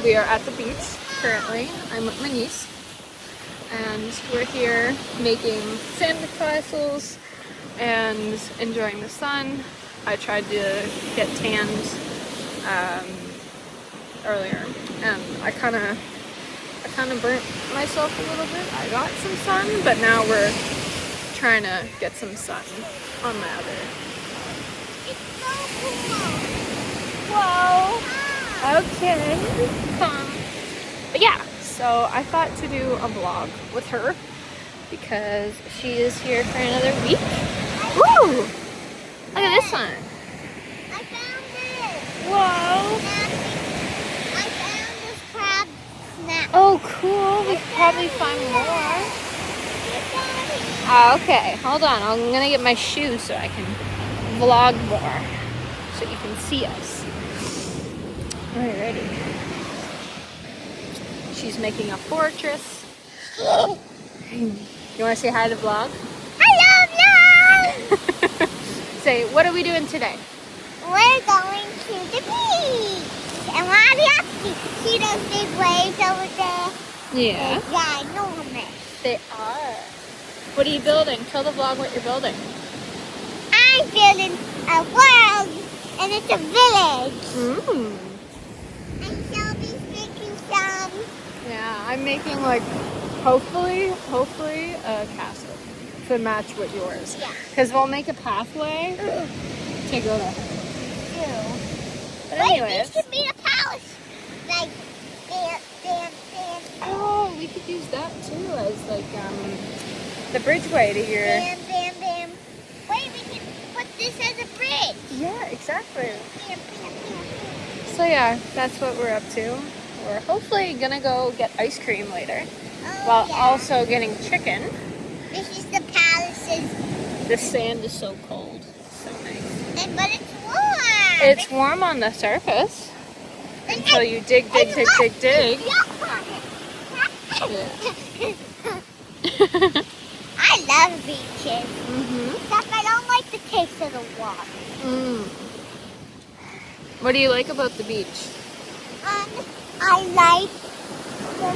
We are at the beach currently. I'm with my niece, and we're here making sandcastles and enjoying the sun. I tried to get tanned earlier, and I kind of burnt myself a little bit. I got some sun, but now we're trying to get some sun on my other. It's so cool. Whoa. Okay. But yeah, so I thought to do a vlog with her because she is here for another week. Woo! Look at this one. I found it. Whoa. I found this crab snap. Oh, cool. We could probably find more. Okay, hold on. I'm gonna get my shoe so I can vlog more, so you can see us. Alrighty. She's making a fortress. You want to say hi to the vlog? I love you. Say, what are we doing today? We're going to the beach. And Maria, see those big waves over there? Yeah. They're ginormous. They are. What are you building? Tell the vlog what you're building. I'm building a world, and it's a village. Mm. And Shelby's making some. Yeah, I'm making like, hopefully a castle to match with yours. Yeah. Because we'll make a pathway to go to her. But Wait, anyways. we should be a palace. Like, bam. Oh, we could use that too as like the bridgeway to your. Bam. Wait, we can put this as a bridge. Yeah, exactly. Bam. So yeah, that's what we're up to. We're hopefully gonna go get ice cream later, Oh, while yeah. also getting chicken. This is the palace's, The sand is so cold. So nice. but it's warm. It's warm on the surface until you dig. Yeah. I love beaches. Except I don't like the taste of the water. What do you like about the beach? I like the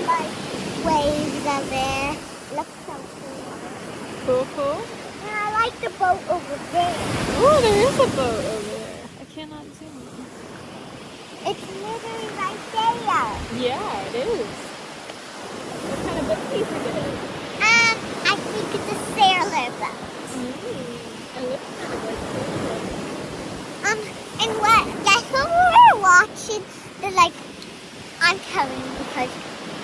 waves of it. Look so cool. Cool. And I like the boat over there. Oh, there is a boat over there. I cannot zoom. It's literally right there. Yeah, it is. What kind of boat do you think it is? I think it's a sailor boat. It looks kind of like And guess what we were watching? I'm telling you because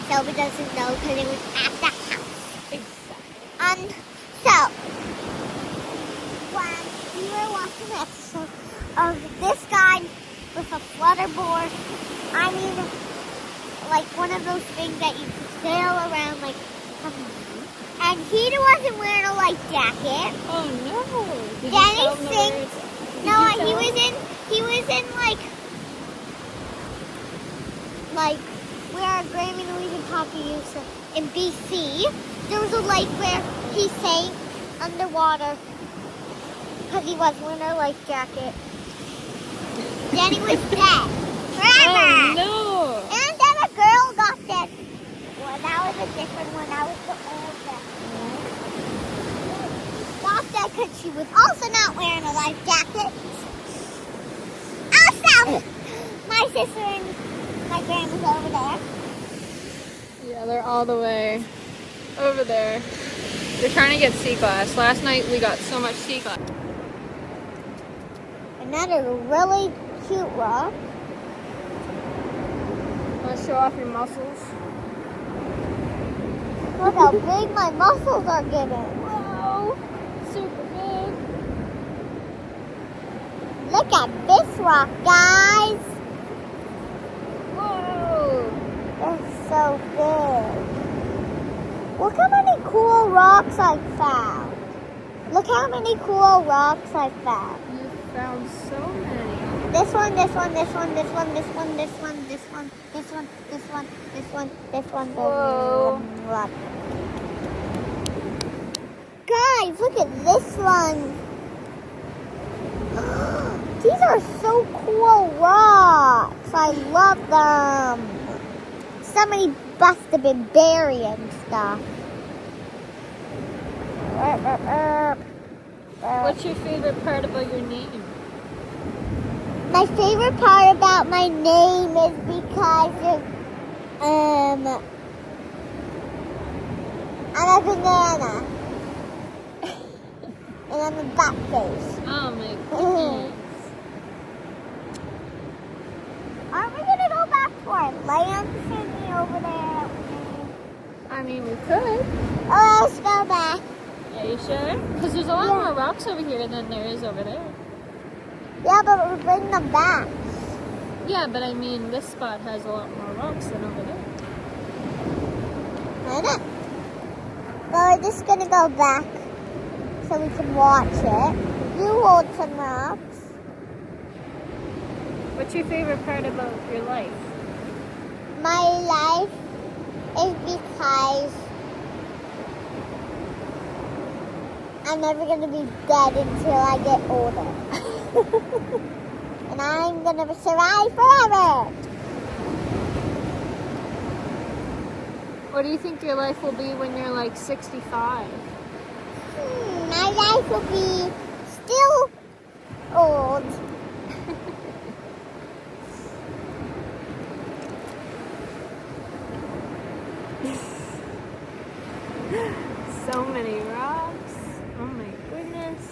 Shelby doesn't know because it was at the house. exactly. So, when we were watching an episode of this guy with a flutterboard, like one of those things that you can sail around, and he wasn't wearing a life jacket. Oh no! Did Then you tell he him the sings- words? No, he was in where our Grammy Louise and Papa used to, in BC. There was a lake where he sank underwater because he wasn't wearing a life jacket. Then he was dead forever. Oh no! And then a girl got dead. Well, that was a different one. That was the old one. Got dead because she was also not wearing a life jacket. Also, my sister and my grandma's over there. Yeah, they're all the way over there. They're trying to get sea glass. Last night we got so much sea glass. Another really cute rock. Want to show off your muscles? Look how big my muscles are getting. Whoa! Super big. Look at this rock, guys. Whoa! It's so big. Look how many cool rocks I found. Look how many cool rocks I found. You found so many. This one. Whoa. Guys, look at this one. These are so cool rocks. I love them. somebody must have been burying stuff. What's your favorite part about your name? My favorite part about my name is because I'm a banana. And I'm a bat face. Oh my goodness. Aren't we gonna go back to our land thingy over there? I mean, we could. Oh, let's go back. Are you sure? Because there's a lot more rocks over here than there is over there. Yeah, but we'll bring them back. Yeah, but I mean, this spot has a lot more rocks than over there. I know. But we're just gonna go back so we can watch it. You hold some rocks. What's your favorite part about your life? My life is because I'm never gonna be dead until I get older. And I'm gonna survive forever. What do you think your life will be when you're like 65? My life will be still old. So many rocks. Oh my goodness.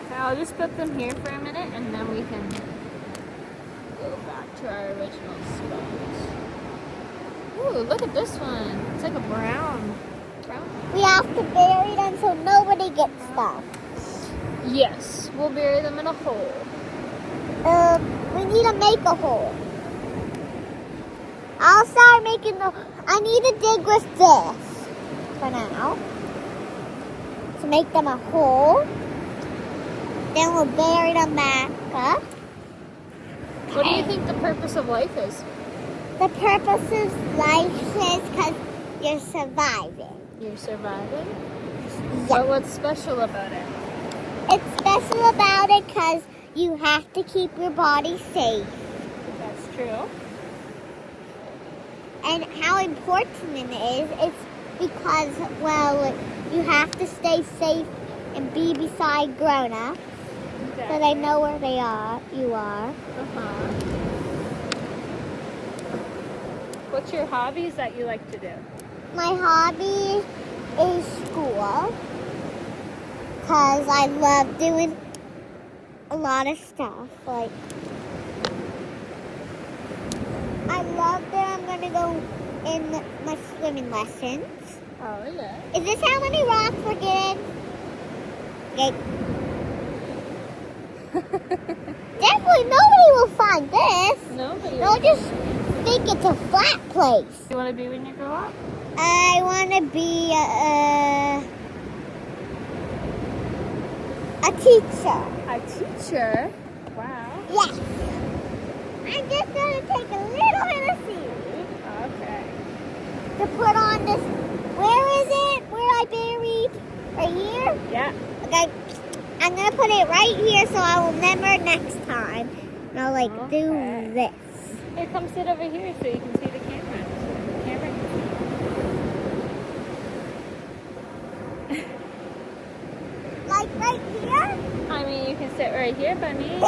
Okay, I'll just put them here for a minute and then we can go back to our original spot. Ooh, look at this one. It's like a brown. We have to bury them so nobody gets stuff. Yes, we'll bury them in a hole. We need to make a hole. I'll start making I need to dig with this for now. To make them a hole. Then we'll bury them back up. What do you think the purpose of life is? The purpose of life is because you're surviving. You're surviving? Yeah. But what's special about it? It's special about it because you have to keep your body safe. That's true. And how important it is, it's because, well, you have to stay safe and be beside grown-ups so they know where you are. Uh-huh. What's your hobbies that you like to do? My hobby is school because I love doing a lot of stuff. Like, I love that I'm going to go in my swimming lessons. Oh, yeah. Is this how many rocks we're getting? Okay. Definitely nobody will find this. Nobody. They'll just think it's a flat place. You want to be when you grow up? I want to be a teacher. A teacher? Wow. Yes. I'm just going to take a little bit of seaweed Okay. to put on this. Where is it? Where I buried? Right here? Yeah. Okay. I'm going to put it right here so I will remember next time. And I'll do Okay. this. Here, come sit over here so you can see the camera. The camera can Like right here? see. I mean, you can sit right here, bunny.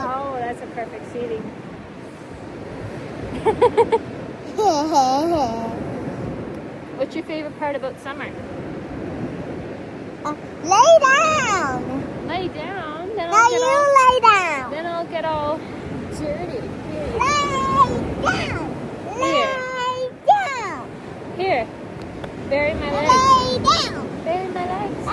Oh, that's a perfect seating. What's your favorite part about summer? Lay down. Lay down. Then Now I'll get you all, lay down. then I'll get all dirty. Lay down. Lay down. Here. Bury my legs. Lay down. Bury my legs.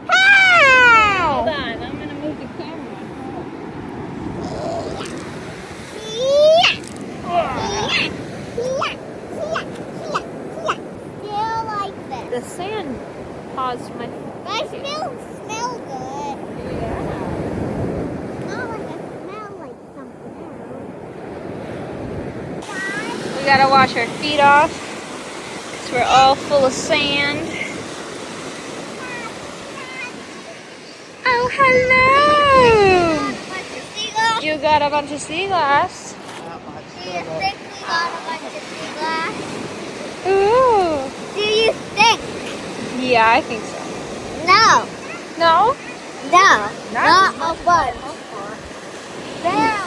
Hold on, I'm gonna move the camera. Still like The this. sand paused my I still smell good. gotta wash our feet off because we're all full of sand. Oh, hello! You got a bunch of sea glass. Do you think we got a bunch of sea glass? Ooh. Do you think? Yeah, I think so. No. No? No. Not a bunch. Barely.